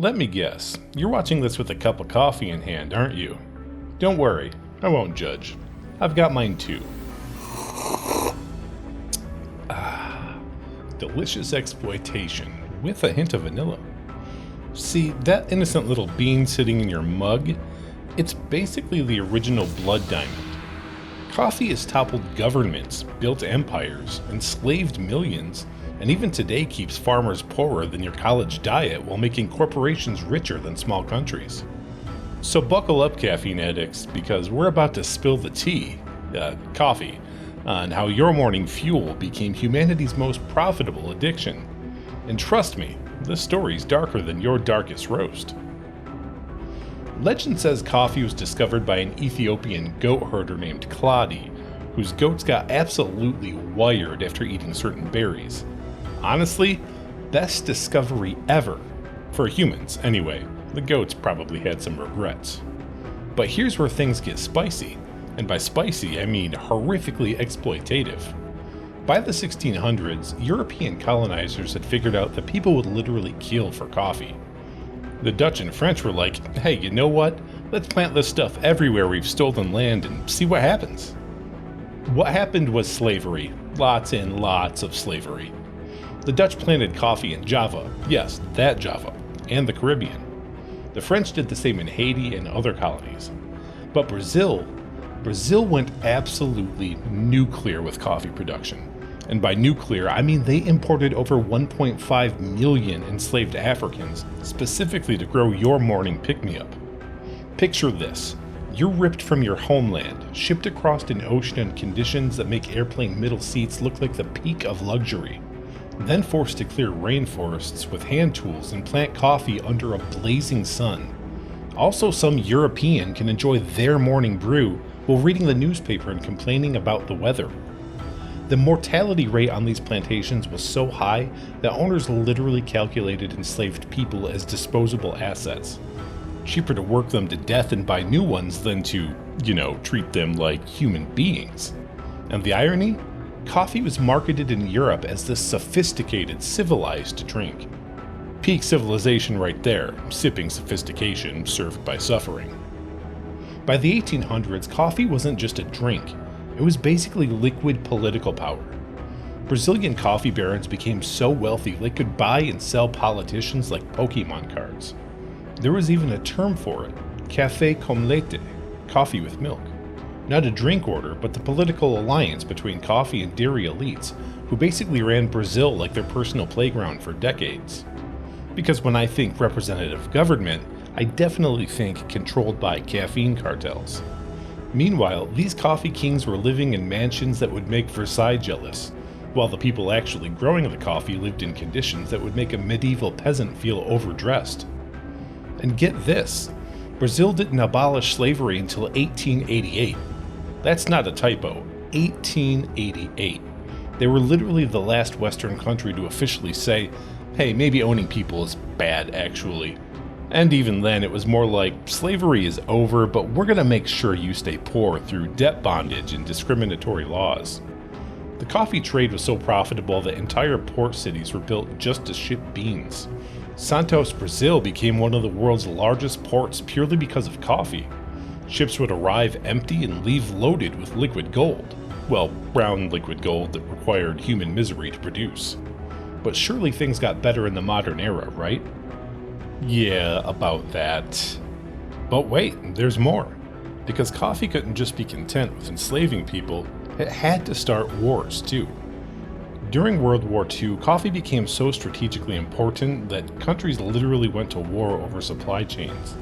Let me guess, you're watching this with a cup of coffee in hand, aren't you? Don't worry, I won't judge. I've got mine too. Delicious exploitation, with a hint of vanilla. See, that innocent little bean sitting in your mug? It's basically the original blood diamond. Coffee has toppled governments, built empires, enslaved millions, and even today keeps farmers poorer than your college diet while making corporations richer than small countries. So buckle up, caffeine addicts, because we're about to spill the tea, coffee, on how your morning fuel became humanity's most profitable addiction. And trust me, this story's darker than your darkest roast. Legend says coffee was discovered by an Ethiopian goat herder named Claudi, whose goats got absolutely wired after eating certain berries. Honestly, best discovery ever. For humans, anyway. The goats probably had some regrets. But here's where things get spicy. And by spicy, I mean horrifically exploitative. By the 1600s, European colonizers had figured out that people would literally kill for coffee. The Dutch and French were like, hey, you know what? Let's plant this stuff everywhere we've stolen land and see what happens. What happened was slavery. Lots and lots of slavery. The Dutch planted coffee in Java, yes, that Java, and the Caribbean. The French did the same in Haiti and other colonies. But Brazil went absolutely nuclear with coffee production. And by nuclear, I mean they imported over 1.5 million enslaved Africans specifically to grow your morning pick-me-up. Picture this. You're ripped from your homeland, shipped across an ocean in conditions that make airplane middle seats look like the peak of luxury, then forced to clear rainforests with hand tools and plant coffee under a blazing sun. Also, some European can enjoy their morning brew while reading the newspaper and complaining about the weather. The mortality rate on these plantations was so high that owners literally calculated enslaved people as disposable assets. Cheaper to work them to death and buy new ones than to, treat them like human beings. And the irony? Coffee was marketed in Europe as this sophisticated, civilized drink. Peak civilization right there, sipping sophistication served by suffering. By the 1800s, coffee wasn't just a drink. It was basically liquid political power. Brazilian coffee barons became so wealthy they could buy and sell politicians like Pokemon cards. There was even a term for it, café com leite, coffee with milk. Not a drink order, but the political alliance between coffee and dairy elites, who basically ran Brazil like their personal playground for decades. Because when I think representative government, I definitely think controlled by caffeine cartels. Meanwhile, these coffee kings were living in mansions that would make Versailles jealous, while the people actually growing the coffee lived in conditions that would make a medieval peasant feel overdressed. And get this, Brazil didn't abolish slavery until 1888. That's not a typo, 1888. They were literally the last Western country to officially say, hey, maybe owning people is bad actually. And even then, it was more like, slavery is over, but we're gonna make sure you stay poor through debt bondage and discriminatory laws. The coffee trade was so profitable that entire port cities were built just to ship beans. Santos, Brazil became one of the world's largest ports purely because of coffee. Ships would arrive empty and leave loaded with liquid gold. Well, brown liquid gold that required human misery to produce. But surely things got better in the modern era, right? Yeah, about that. But wait, there's more. Because coffee couldn't just be content with enslaving people, it had to start wars too. During World War II, coffee became so strategically important that countries literally went to war over supply chains.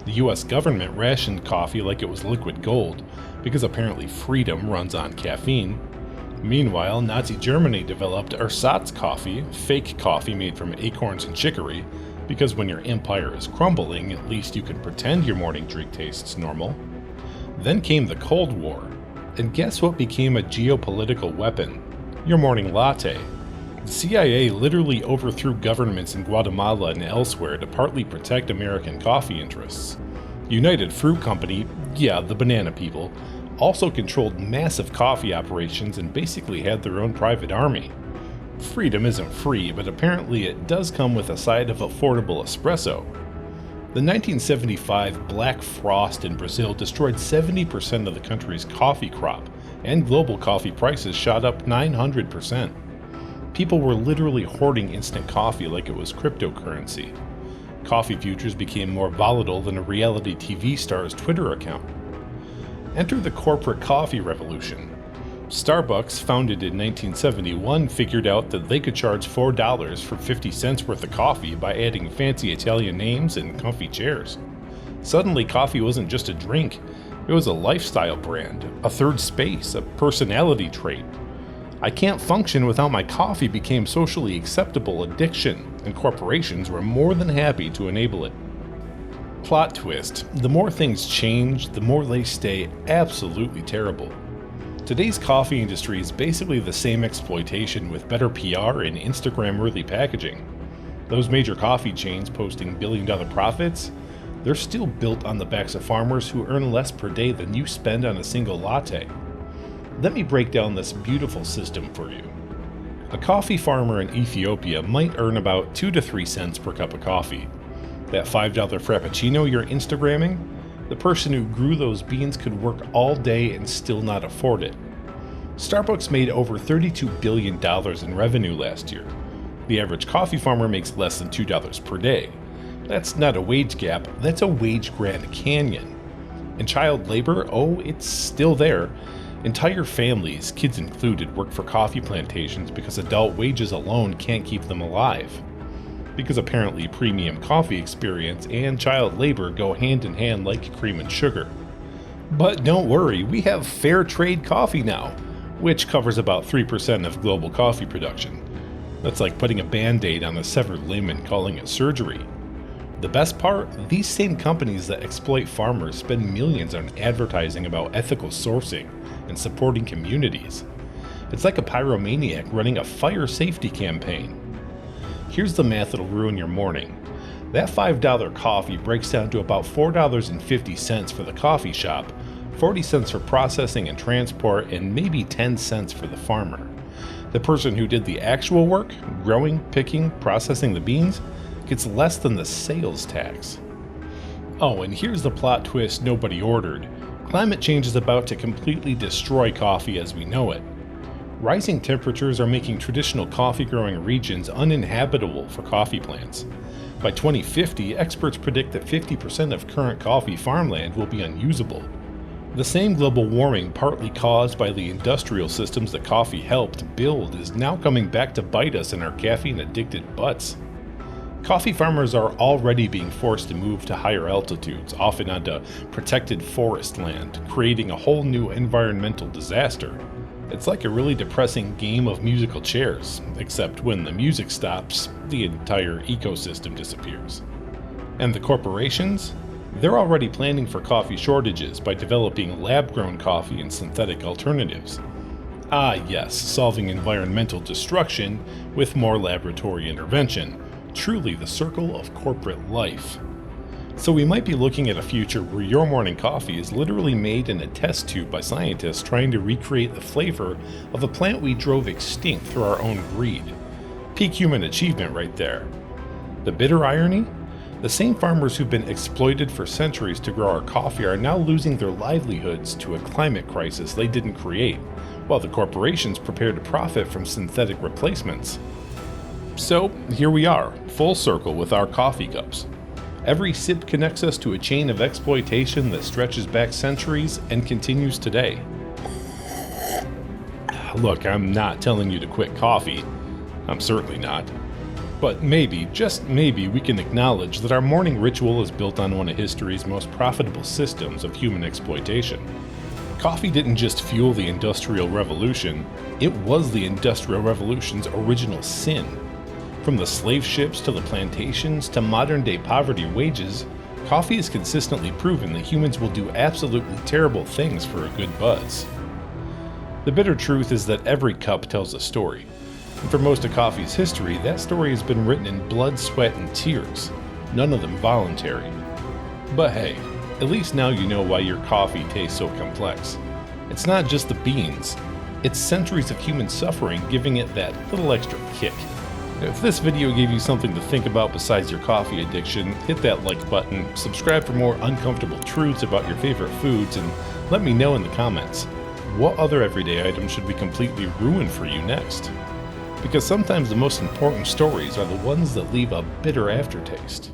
The US government rationed coffee like it was liquid gold, because apparently freedom runs on caffeine. Meanwhile, Nazi Germany developed ersatz coffee, fake coffee made from acorns and chicory, because when your empire is crumbling, at least you can pretend your morning drink tastes normal. Then came the Cold War, and guess what became a geopolitical weapon? Your morning latte. The CIA literally overthrew governments in Guatemala and elsewhere to partly protect American coffee interests. United Fruit Company, yeah, the banana people, also controlled massive coffee operations and basically had their own private army. Freedom isn't free, but apparently it does come with a side of affordable espresso. The 1975 Black Frost in Brazil destroyed 70% of the country's coffee crop, and global coffee prices shot up 900%. People were literally hoarding instant coffee like it was cryptocurrency. Coffee futures became more volatile than a reality TV star's Twitter account. Enter the corporate coffee revolution. Starbucks, founded in 1971, figured out that they could charge $4 for 50 cents worth of coffee by adding fancy Italian names and comfy chairs. Suddenly, coffee wasn't just a drink, it was a lifestyle brand, a third space, a personality trait. I can't function without my coffee became socially acceptable addiction, and corporations were more than happy to enable it. Plot twist: the more things change, the more they stay absolutely terrible. Today's coffee industry is basically the same exploitation with better PR and Instagram-worthy packaging. Those major coffee chains posting billion-dollar profits, they're still built on the backs of farmers who earn less per day than you spend on a single latte. Let me break down this beautiful system for you. A coffee farmer in Ethiopia might earn about 2 to 3 cents per cup of coffee. That $5 Frappuccino you're Instagramming? The person who grew those beans could work all day and still not afford it. Starbucks made over $32 billion in revenue last year. The average coffee farmer makes less than $2 per day. That's not a wage gap, that's a wage Grand Canyon. And child labor, oh, it's still there. Entire families, kids included, work for coffee plantations because adult wages alone can't keep them alive. Because apparently premium coffee experience and child labor go hand in hand like cream and sugar. But don't worry, we have fair trade coffee now, which covers about 3% of global coffee production. That's like putting a band-aid on a severed limb and calling it surgery. The best part? These same companies that exploit farmers spend millions on advertising about ethical sourcing and supporting communities. It's like a pyromaniac running a fire safety campaign. Here's the math that'll ruin your morning. That $5 coffee breaks down to about $4.50 for the coffee shop, 40 cents for processing and transport, and maybe 10 cents for the farmer. The person who did the actual work, growing, picking, processing the beans, gets less than the sales tax. Oh, and here's the plot twist nobody ordered. Climate change is about to completely destroy coffee as we know it. Rising temperatures are making traditional coffee-growing regions uninhabitable for coffee plants. By 2050, experts predict that 50% of current coffee farmland will be unusable. The same global warming partly caused by the industrial systems that coffee helped build is now coming back to bite us in our caffeine-addicted butts. Coffee farmers are already being forced to move to higher altitudes, often onto protected forest land, creating a whole new environmental disaster. It's like a really depressing game of musical chairs, except when the music stops, the entire ecosystem disappears. And the corporations? They're already planning for coffee shortages by developing lab-grown coffee and synthetic alternatives. Ah yes, solving environmental destruction with more laboratory intervention. Truly the circle of corporate life. So we might be looking at a future where your morning coffee is literally made in a test tube by scientists trying to recreate the flavor of a plant we drove extinct through our own greed. Peak human achievement right there. The bitter irony? The same farmers who've been exploited for centuries to grow our coffee are now losing their livelihoods to a climate crisis they didn't create, while the corporations prepare to profit from synthetic replacements. So here we are, full circle with our coffee cups. Every sip connects us to a chain of exploitation that stretches back centuries and continues today. Look, I'm not telling you to quit coffee. I'm certainly not. But maybe, just maybe, we can acknowledge that our morning ritual is built on one of history's most profitable systems of human exploitation. Coffee didn't just fuel the Industrial Revolution, it was the Industrial Revolution's original sin. From the slave ships to the plantations to modern-day poverty wages, coffee has consistently proven that humans will do absolutely terrible things for a good buzz. The bitter truth is that every cup tells a story, and for most of coffee's history, that story has been written in blood, sweat, and tears, none of them voluntary. But hey, at least now you know why your coffee tastes so complex. It's not just the beans. It's centuries of human suffering giving it that little extra kick. If this video gave you something to think about besides your coffee addiction, hit that like button, subscribe for more uncomfortable truths about your favorite foods, and let me know in the comments. What other everyday items should we completely ruin for you next? Because sometimes the most important stories are the ones that leave a bitter aftertaste.